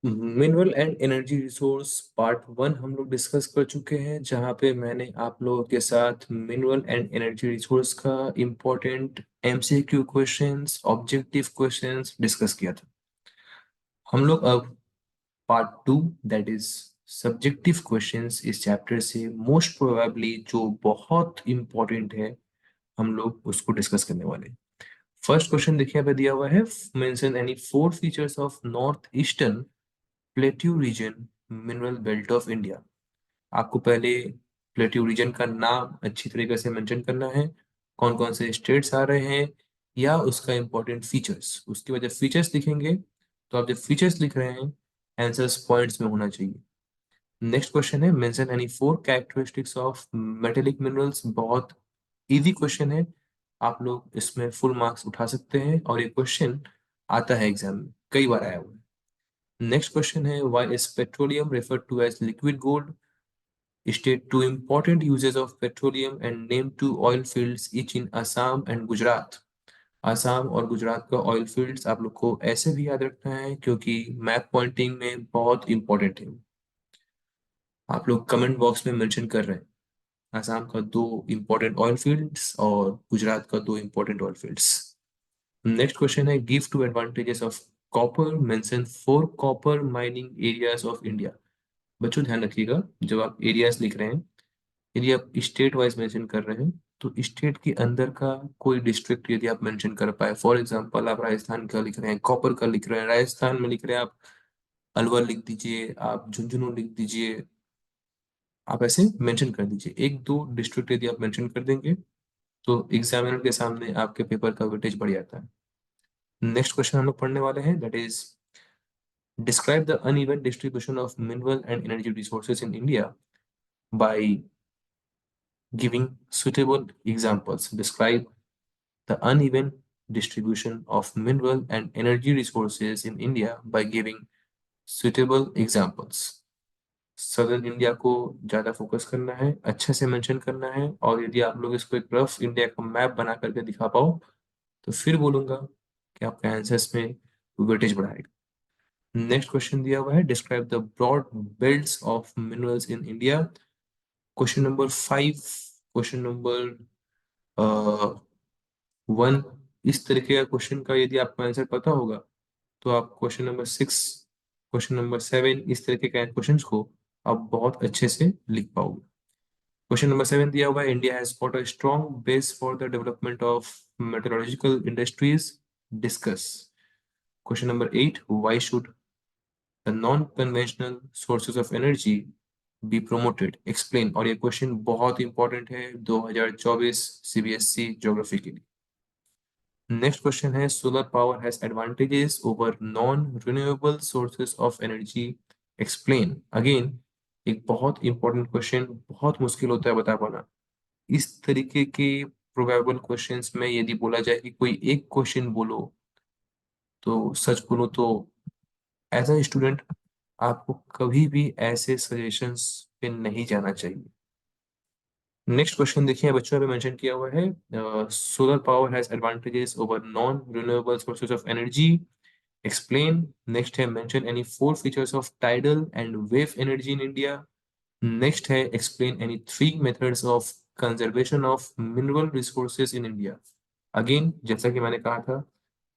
Mineral and energy resource part 1 हम लोग discuss कर चुके हैं, जहाँ पे मैंने आप लोगों के साथ मिनरल एंड एनर्जी रिसोर्स का important MCQ questions, objective questions discuss किया था। हम लोग अब part 2 that is subjective questions इस चैप्टर से मोस्ट प्रोबेबली जो बहुत इम्पोर्टेंट है, हम लोग उसको डिस्कस करने वाले हैं। फर्स्ट क्वेश्चन देखिए यहाँ पे दिया हुआ है, mention any 4 features of north eastern plateau region mineral belt of India. आपको पहले प्लेट्यू रीजन का नाम अच्छी तरीके से मेंशन करना है, कौन कौन से स्टेट्स आ रहे हैं या उसका इंपॉर्टेंट फीचर्स। उसके बाद जब फीचर्स लिखेंगे तो आप जब फीचर्स लिख रहे हैं आंसर्स पॉइंट्स में होना चाहिए। नेक्स्ट क्वेश्चन है, mention any 4 characteristics of metallic minerals. बहुत इजी क्वेश्चन है, आप लोग इसमें फुल मार्क्स उठा सकते हैं और ये क्वेश्चन आता है एग्जाम में, कई बार आया हुआ है। नेक्स्ट क्वेश्चन है, why is petroleum referred to as liquid gold. State two important uses of petroleum and name two oil fields each in Assam and Gujarat. Assam और गुजरात का ऑयल फील्ड्स आप लोग को ऐसे भी याद रखना है क्योंकि मैप पॉइंटिंग में बहुत इंपॉर्टेंट है। आप लोग कमेंट बॉक्स में मेंशन कर रहे हैं असम का 2 इंपॉर्टेंट ऑयल फील्ड्स और गुजरात का 2 important oil fields. Next question है, give two advantages of copper, mention 4 copper mining areas of India. बच्चों ध्यान रखिएगा, जब आप एरियाज लिख रहे हैं, यदि आप स्टेट वाइज मेंशन कर रहे हैं तो स्टेट के अंदर का कोई डिस्ट्रिक्ट यदि आप मेंशन कर पाए, फॉर एग्जांपल आप राजस्थान का लिख रहे हैं, कॉपर का लिख रहे हैं, राजस्थान में लिख रहे हैं आप अलवर लिख दीजिए, आप झुंझुनू लिख दीजिए, आप ऐसे मेंशन कर दीजिए। 1-2 डिस्ट्रिक्ट यदि आप मेंशन कर देंगे तो एग्जामिनर के सामने आपके पेपर का वेटेज बढ़ जाता है। नेक्स्ट क्वेश्चन हम लोग पढ़ने वाले हैं, that is describe the uneven distribution of mineral and energy resources in India by giving suitable examples. Describe the uneven distribution of mineral and energy resources in India by giving suitable examples. Southern India को ज्यादा focus करना है, अच्छे से mention करना है, और यदि आप लोग इसको एक रफ इंडिया का मैप बना करके दिखा पाओ तो फिर बोलूंगा कि आपका आंसर्स में वेटेज बढ़ाएगा। नेक्स्ट क्वेश्चन दिया हुआ है, describe the broad belts of minerals in India. Question number 5, question number 1, इस तरीके का क्वेश्चन का यदि आपको आंसर पता होगा तो आप क्वेश्चन नंबर 6, क्वेश्चन नंबर 7, इस तरीके के क्वेश्चन को आप बहुत अच्छे से लिख पाओगे। क्वेश्चन नंबर 7 दिया हुआ है, India has got a strong base for the development of metallurgical industries, discuss. Question number 8, why should the non conventional sources of energy be promoted, explain. और ये क्वेश्चन बहुत इंपॉर्टेंट है 2024 सीबीएसई ज्योग्राफी के लिए। Next question है, solar power has advantages over non renewable sources of energy, explain. Again एक बहुत important question, बहुत मुश्किल होता है बता पाना। इस तरीके के प्रोबेबल क्वेश्चंस में यदि बोला जाए कि कोई एक क्वेश्चन बोलो, तो सच बोलो तो एज अ स्टूडेंट आपको कभी भी ऐसे सजेशंस पे नहीं जाना चाहिए। नेक्स्ट क्वेश्चन देखिए बच्चों पे मेंशन किया हुआ है, solar power has advantages over non renewable sources of energy, explain. Next है, mention any 4 features of tidal and wave energy in India. Next है, explain any 3 methods of conservation of mineral resources in India. Again जैसा कि मैंने कहा था,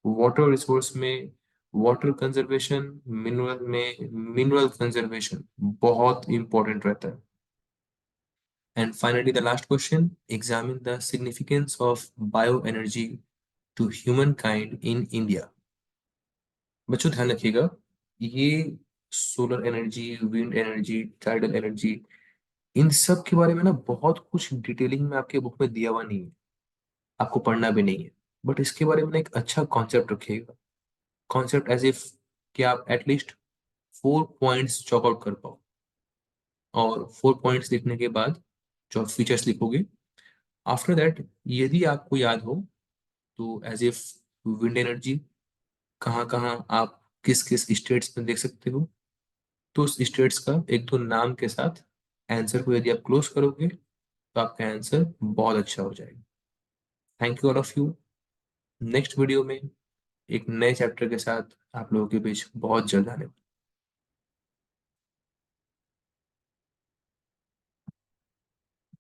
water resource में water conservation, mineral में mineral conservation बहुत इंपॉर्टेंट रहता है। And finally, the last question, examine the significance of bioenergy to humankind in India. बच्चों ध्यान रखिएगा, ये solar energy, wind energy, tidal energy, इन सब के बारे में ना बहुत कुछ डिटेलिंग में आपके बुक में दिया हुआ नहीं है, आपको पढ़ना भी नहीं है। बट इसके बारे में ना एक अच्छा कॉन्सेप्ट रखिएगा, कॉन्सेप्ट एज इफ कि आप एटलीस्ट 4 पॉइंट्स चॉक आउट कर पाओ, और 4 पॉइंट्स लिखने के बाद जो फीचर्स लिखोगे, आफ्टर दैट यदि आपको याद हो तो एज इफ विंड एनर्जी कहाँ कहाँ आप किस किस स्टेट्स में देख सकते हो, तो उस स्टेट्स का एक दो नाम के साथ आंसर को यदि आप क्लोज करोगे तो आपका आंसर बहुत अच्छा हो जाएगा। Thank you all of you. Next video में एक नए चैप्टर के साथ आप लोगों के बीच बहुत जल्द आने वाला है।